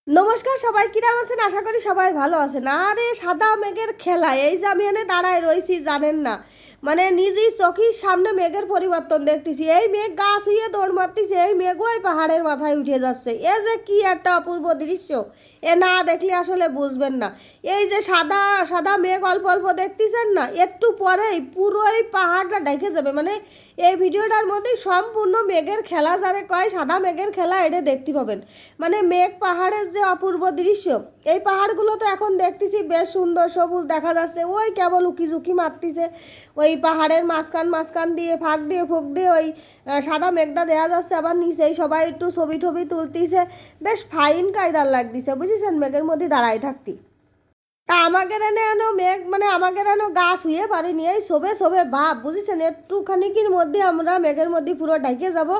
নমস্কার সবাই, কিরাম আছেন? আশা করি সবাই ভালো আছেন। আরে সাদা মেঘের খেলা, এই যে আমি এনে দাঁড়ায় রয়েছি জানেন না, মানে নিজেই চোখের সামনে মেঘের পরিবর্তন দেখতেছি। এই মেঘ গা ছুঁয়ে দৌড় মারতেছে, এই মেঘ ওই পাহাড়ের মাথায় উঠে যাচ্ছে। এ যে কি একটা অপূর্ব দৃশ্য, এ না দেখলে আসলে বুঝবেন না। এই যে সাদা সাদা মেঘ অল্প অল্প দেখতেছেন না, একটু পরেই পুরো এই পাহাড়টা ঢেকে যাবে। মানে এই ভিডিওটার মধ্যে সম্পূর্ণ মেঘের খেলা, যারে কয় সাদা মেঘের খেলা, এটা দেখতে পাবেন। মানে মেঘ পাহাড়ের যে অপূর্ব দৃশ্য, এই পাহাড়গুলো তো এখন দেখতেছি বেশ সুন্দর সবুজ দেখা যাচ্ছে। ওই কেবল উকি ঝুঁকি মারতেছে, ওই পাহাড়ের মাঝখান মাঝখান দিয়ে ফাঁক দিয়ে ফুঁক দিয়ে ওই সাদা মেঘটা দেওয়া যাচ্ছে। আবার নিচেই সবাই একটু ছবি টবি তুলতেছে, বেশ ফাইন কায়দার লাগতেছে বুঝেছেন মেঘের মধ্যে দাঁড়ায় থাকতে। তা আমাকে এনে এনো মেঘ, মানে আমাকে এনো গাছ হইয়ে পারিনি, এই শোবে শোবে ভাব বুঝেছেন। একটুখানিকির মধ্যে আমরা মেঘের মধ্যে পুরো ঢেকে যাব।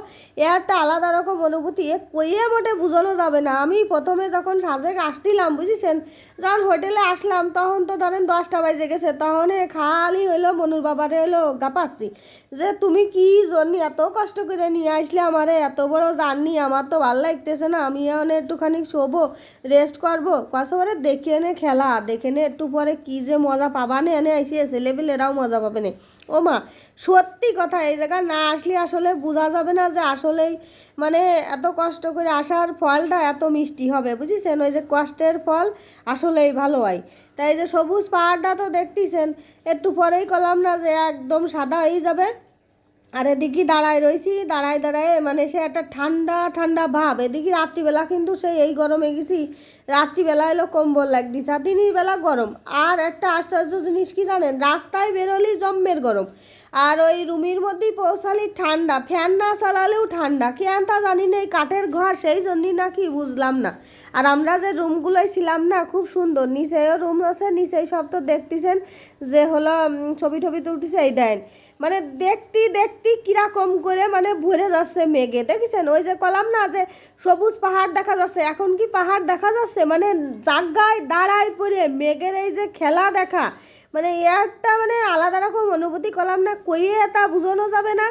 এ একটা আলাদা রকম অনুভূতি, এ কইয়ে মোটে বোঝানো যাবে না। আমি প্রথমে যখন সাজেক আসছিলাম বুঝেছেন, যখন হোটেলে আসলাম তখন তো ধরেন 10টা বাজে গেছে, তখন খালি হইলো মনুর বাবারে হইলো গাপাচ্ছি যে তুমি কি জন্য এত কষ্ট করে নিয়ে আসলে আমারে, এত বড় জার্নি, আমার তো ভালো লাগতেছে না, আমি এখন একটুখানি শোবো, রেস্ট করবো। কাছে দেখে এনে খেলা দেখে নে, একটু পরে কি যে মজা পাবানে এনে এসে ছেলেপিলেরাও মজা পাবে না। ও মা, সত্যি কথা, এই জায়গা না আসলে আসলে বোঝা যাবে না যে আসলেই মানে এত কষ্ট করে আসার ফলটা এত মিষ্টি হবে বুঝেছেন। ওই যে কষ্টের ফল আসলেই ভালো হয়। তাই যে সবুজ পাহাড়টা তো দেখতেছেন, একটু পরেই কলাম না যে একদম সাদা হয়ে যাবে। আর এদিকে দাঁড়ায় রয়েছি, দাঁড়ায় দাঁড়ায় মানে সে একটা ঠান্ডা ঠান্ডা ভাব। এদিকে রাত্রিবেলা কিন্তু সেই এই গরমে গেছি, রাত্রিবেলা এলো কম্বল লাগতেছে, আর দিনের বেলা গরম। আর একটা আশ্চর্য জিনিস কি জানেন, রাস্তায় বেরোলি জম্মের গরম, আর ওই রুমের মধ্যেই পৌঁছালি ঠান্ডা, ফ্যান না চালালেও ঠান্ডা। কেন তা জানি না, এই কাঠের ঘর সেই জন্যই নাকি বুঝলাম না। আর আমরা যে রুমগুলোয় ছিলাম না, খুব সুন্দর, নিচেও রুম আছে, নিচেই সব তো দেখতেছেন যে হলো ছবি টবি তুলতেছে। এই দেন মানে দেখতে দেখতে কিরকম করে মানে ভরে যাচ্ছে মেঘে, দেখেছেন? ওই যে কলাম না যে সবুজ পাহাড় দেখা যাচ্ছে, এখন কি পাহাড় দেখা যাচ্ছে? মানে জায়গায় দাঁড়ায় পড়ে মেঘের এই যে খেলা দেখা, মানে একটা মানে আলাদা রকম অনুভূতি, কলাম না কইয়ে তা বোঝানো যাবে না।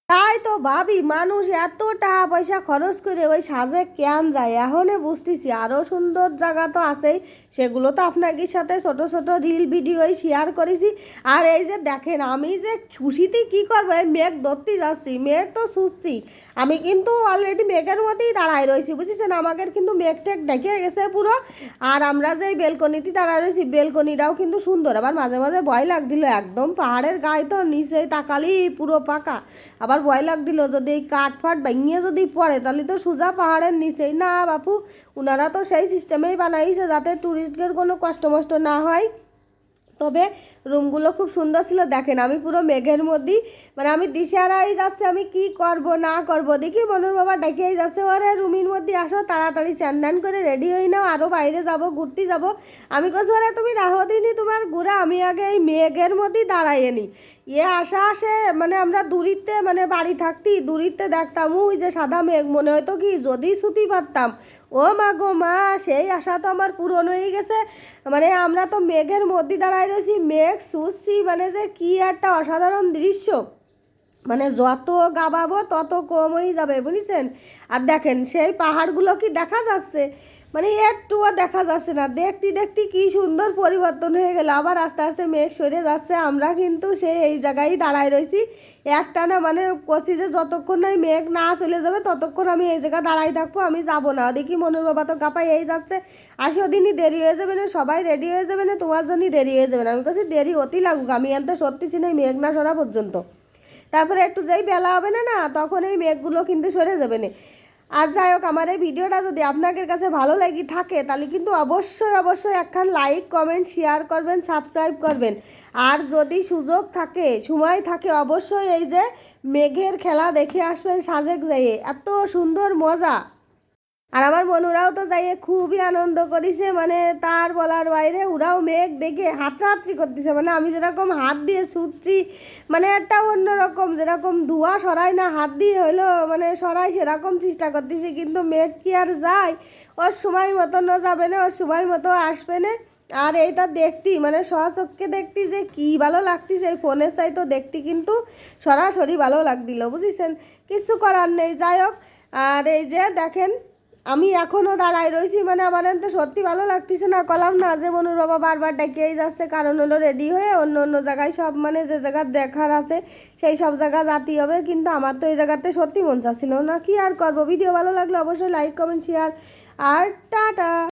তাই তো ভাবি, মানুষ এত টাকা পয়সা খরচ করে ওই সাজে কেন যায়, এখন বুঝতেছি। আরও সুন্দর জায়গা তো আছেই, সেগুলো তো আপনাকে সাথে ছোট ছোট রিল ভিডিও শেয়ার করেছি। আর এই যে দেখেন, আমি যে খুশিতে কি করবো, এই মেঘ ধরতে যাচ্ছি, মেঘ তো ছুটছি, আমি কিন্তু অলরেডি মেঘের মধ্যেই দাঁড়ায় রয়েছি বুঝেছেন। আমাদের কিন্তু মেঘ টেক ডেকে গেছে পুরো। আর আমরা যে বেলকনিতে দাঁড়ায় রয়েছি, বেলকনিটাও কিন্তু সুন্দর। আবার মাঝে মাঝে ভয় লাগছিল, একদম পাহাড়ের গায়ে তো নিচেই তাকালি পুরো পাকা। আবার ভয় লাগছিল যদি এই কাঠ ফাট ভাঙিয়ে যদি পড়ে, তাহলে তো সোজা পাহাড়ের নিচেই না বাপু। ওনারা তো সেই সিস্টেমেই বানাইছে যাতে ট্যুরিস্টদের কোনো কষ্ট মষ্ট না হয়। তবে রুমগুলো খুব সুন্দর ছিল। দেখেন আমি পুরো মেঘের মধ্যেই, মানে আমি দিশারাই যাচ্ছে আমি কি করব না করব। দেখি মনুর বাবা ডেকেই যাচ্ছে, ওরে রুমের মধ্যে আসো তাড়াতাড়ি চান করে রেডি হয়ে নাও, আরও বাইরে যাব, ঘুরতে যাব। আমি কছি ওরে তুমি রাহো দিনই তোমার ঘুরে, আমি আগে এই মেঘের মধ্যেই দাঁড়াইয়ে নি। আসা আসে মানে আমরা দূরিতে, মানে বাড়ি থাকতি দূরিতে দেখতাম ওই যে সাদা মেঘ, মনে হয়তো কি যদি ছুটি পারতাম। ও মা গো মা, সেই আশা তো আমার পূরণ হয়ে গেছে। মানে আমরা তো মেঘের মধ্যে দাঁড়ায় রয়েছি, মেঘ শুচ্ছি, মানে যে কি একটা অসাধারণ দৃশ্য। মানে যত গাবাবো তত কম হয়ে যাবে বুঝেছেন। আর দেখেন সেই পাহাড়গুলো কি দেখা যাচ্ছে, মানে একটুও দেখা যাচ্ছে না। দেখতে দেখতে কি সুন্দর পরিবর্তন হয়ে গেল, আবার আস্তে আস্তে মেঘ সরে যাচ্ছে। আমরা কিন্তু সেই এই জায়গায় দাঁড়ায় রয়েছি একটানা, মানে কছি যে যতক্ষণ না মেঘ না চলে যাবে ততক্ষণ আমি এই জায়গায় দাঁড়াই থাকবো, আমি যাবো না। দেখি মনুর বাবা তো গাপাই এই যাচ্ছে, আসো দিনই দেরি হয়ে যাবে না, সবাই রেডি হয়ে যাবে না, তোমার জন্যই দেরি হয়ে যাবে না। আমি কাছে দেরি হতেই লাগুক, আমি আনতে সত্যি চিনি মেঘ না সরা পর্যন্ত। তারপরে একটু যেই বেলা হবে না না, তখন এই মেঘগুলো কিন্তু সরে যাবে না। আর যাই হোক, আমার এই ভিডিওটা যদি আপনাদের কাছে ভালো লেগে থাকে, তাহলে কিন্তু অবশ্যই অবশ্যই একখান লাইক কমেন্ট শেয়ার করবেন, সাবস্ক্রাইব করবেন। আর যদি সুযোগ থাকে, সময় থাকে, অবশ্যই এই যে মেঘের খেলা দেখে আসবেন সাজেক যেয়ে, এত সুন্দর মজা। আর আমার বোনরাও তো যাইয়ে খুবই আনন্দ করেছে, মানে তার বলার বাইরে। ওরাও মেঘ দেখে হাতড়াহাতড়ি করতেছে, মানে আমি যেরকম হাত দিয়ে ছুটছি, মানে একটা অন্যরকম, যেরকম ধোঁয়া সরাই না হাত দিয়ে হইলো মানে সরাই, সেরকম চেষ্টা করতেছি। কিন্তু মেঘ কি আর যায়, ওর সময় মতো না যাবে না, ওর সময় মতো আসবে না। আর এইটা দেখতি মানে সচক্ষে দেখতি যে কি ভালো লাগতেছে, এই ফোনের চাইতো দেখতে কিন্তু সরাসরি ভালো লাগছিল বুঝেছেন। কিছু করার নেই, যাই হোক। আর এই যে দেখেন আমি এখনো দাঁড়ায় রয়েছি, মানে আমার তো সত্যি ভালো লাগতেছে না, কলাম না যে মনুর বাবা বারবার ডেকেই যাচ্ছে, কারণ হলো রেডি হয়ে অন্য অন্য জায়গায় সব মানে যে জায়গা দেখার আছে সেই সব জায়গা যাতে হবে, কিন্তু আমার তো এই জায়গাতে সত্যি মন চাচ্ছিল না, কি আর করবো। ভিডিও ভালো লাগলে অবশ্যই লাইক কমেন্ট শেয়ার আর টাটা।